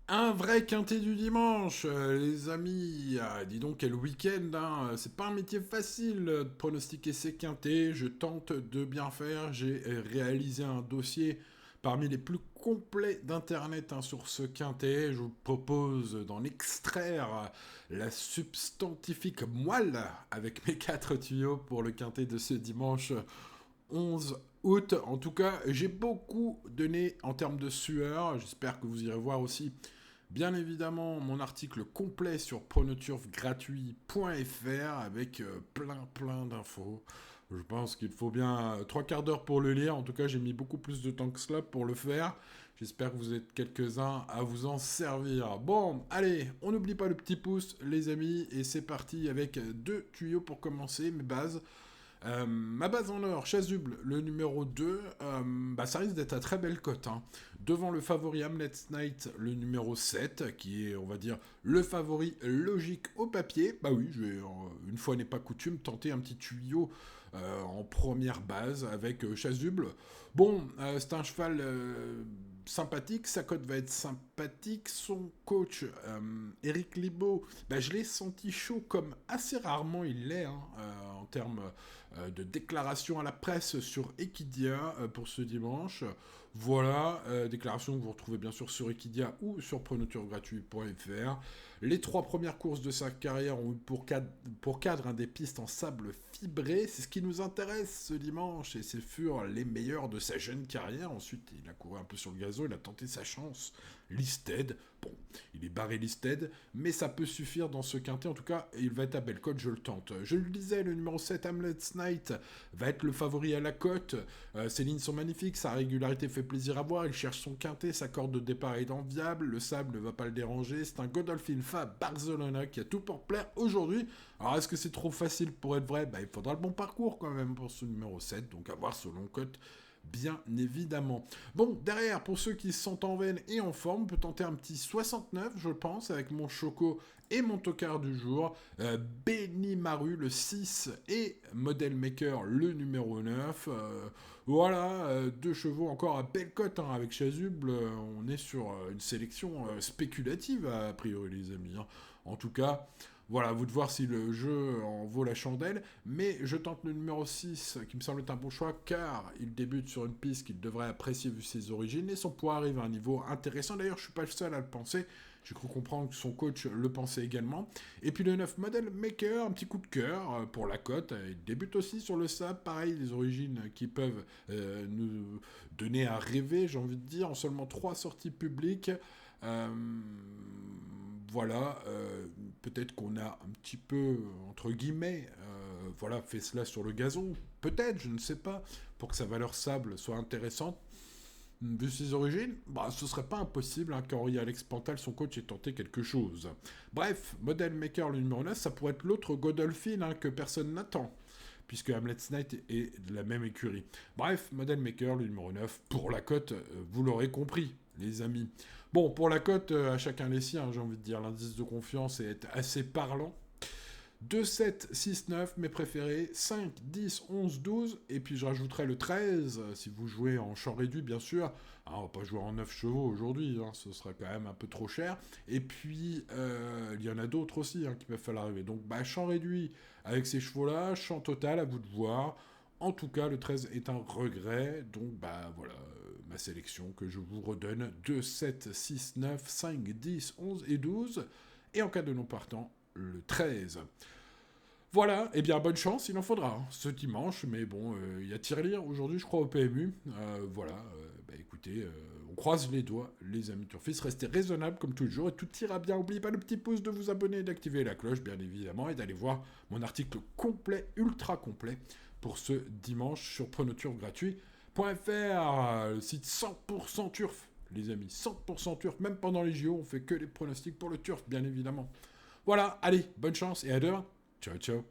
Un vrai quintet du dimanche, les amis. Dis donc quel week-end, hein. C'est pas un métier facile de pronostiquer ces quintets. Je tente de bien faire. J'ai réalisé un dossier parmi les plus complets d'internet, hein, sur ce quintet. Je vous propose d'en extraire la substantifique moelle avec mes quatre tuyaux pour le quintet de ce dimanche 11 août. En tout cas, j'ai beaucoup donné en termes de sueur. J'espère que vous irez voir aussi, bien évidemment, mon article complet sur pronoturfgratuit.fr avec plein d'infos. Je pense qu'il faut bien trois quarts d'heure pour le lire. En tout cas, j'ai mis beaucoup plus de temps que cela pour le faire. J'espère que vous êtes quelques-uns à vous en servir. Bon, allez, on n'oublie pas le petit pouce, les amis, et c'est parti avec deux tuyaux pour commencer, mes bases. Ma base en or, Chasuble, le numéro 2, ça risque d'être à très belle cote, hein. Devant le favori Hamlet's Night, le numéro 7, qui est, on va dire, le favori logique au papier. Bah oui, je vais, une fois n'est pas coutume, tenter un petit tuyau en première base avec Chasuble. Bon, c'est un cheval sympathique, sa cote va être sympathique. Son coach, Eric Libaud, je l'ai senti chaud comme assez rarement il l'est, hein, en termes de déclaration à la presse sur Equidia pour ce dimanche. Voilà, déclaration que vous retrouvez bien sûr sur Equidia ou sur pronoturgratuit.fr. Les trois premières courses de sa carrière ont eu pour cadre, hein, des pistes en sable fibré. C'est ce qui nous intéresse ce dimanche et ce furent les meilleurs de sa jeune carrière. Ensuite, il a couru un peu sur le gazon, il a tenté sa chance. Listed, bon, il est barré Listed, mais ça peut suffire dans ce quintet. En tout cas, il va être à belle cote, je le tente. Je le disais, le numéro 7, Hamlet's Night, va être le favori à la cote. Ses lignes sont magnifiques, sa régularité fait plaisir à voir. Il cherche son quintet, sa corde de départ est enviable, le sable ne va pas le déranger. C'est un Godolphin Fab Barcelona qui a tout pour plaire aujourd'hui. Alors, est-ce que c'est trop facile pour être vrai? Il faudra le bon parcours quand même pour ce numéro 7, donc à voir selon cote, bien évidemment. Bon, derrière, pour ceux qui sont en veine et en forme, on peut tenter un petit 69, je pense, avec mon Choco et mon tocard du jour. Benny Maru, le 6, et Model Maker, le numéro 9. Voilà, deux chevaux encore à belle cote, hein, avec Chasuble. On est sur une sélection spéculative, a priori, les amis, hein. En tout cas, voilà, à vous de voir si le jeu en vaut la chandelle, mais je tente le numéro 6, qui me semble être un bon choix, car il débute sur une piste qu'il devrait apprécier vu ses origines, et son poids arrive à un niveau intéressant. D'ailleurs, je suis pas le seul à le penser, j'ai cru comprendre que son coach le pensait également. Et puis le 9 Model Maker, un petit coup de cœur pour la cote, il débute aussi sur le sable, pareil, des origines qui peuvent nous donner à rêver, j'ai envie de dire, en seulement 3 sorties publiques. Euh, voilà, peut-être qu'on a un petit peu, entre guillemets, voilà, fait cela sur le gazon, peut-être, je ne sais pas, pour que sa valeur sable soit intéressante. Vu ses origines, ce serait pas impossible, hein, qu'Henri Alex Pantal, son coach, ait tenté quelque chose. Bref, Model Maker, le numéro 9, ça pourrait être l'autre Godolphin, hein, que personne n'attend, puisque Hamlet's Night est de la même écurie. Bref, Model Maker, le numéro 9, pour la cote, vous l'aurez compris, les amis. Bon, pour la cote, à chacun les siens, hein, j'ai envie de dire, l'indice de confiance est assez parlant. 2, 7, 6, 9, mes préférés, 5, 10, 11, 12, et puis je rajouterai le 13, si vous jouez en champ réduit, bien sûr. Alors, on va pas jouer en 9 chevaux aujourd'hui, hein, ce serait quand même un peu trop cher. Et puis, il y en a d'autres aussi, hein, qui peuvent falloir arriver. Donc, champ réduit avec ces chevaux-là, champ total, à vous de voir. En tout cas, le 13 est un regret, donc voilà, ma sélection que je vous redonne, 2, 7, 6, 9, 5, 10, 11 et 12, et en cas de non partant, le 13. Voilà, et bien bonne chance, il en faudra, hein, ce dimanche, mais bon, il y a tirelire aujourd'hui, je crois, au PMU. Voilà, écoutez, on croise les doigts, les amis turfistes, restez raisonnables comme toujours, et tout ira bien. N'oubliez pas le petit pouce de vous abonner, d'activer la cloche, bien évidemment, et d'aller voir mon article complet, ultra complet, pour ce dimanche sur pronoturgratuit.fr, le site 100% turf, les amis, 100% turf, même pendant les JO, on fait que les pronostics pour le turf, bien évidemment. Voilà, allez, bonne chance et à demain. Ciao, ciao.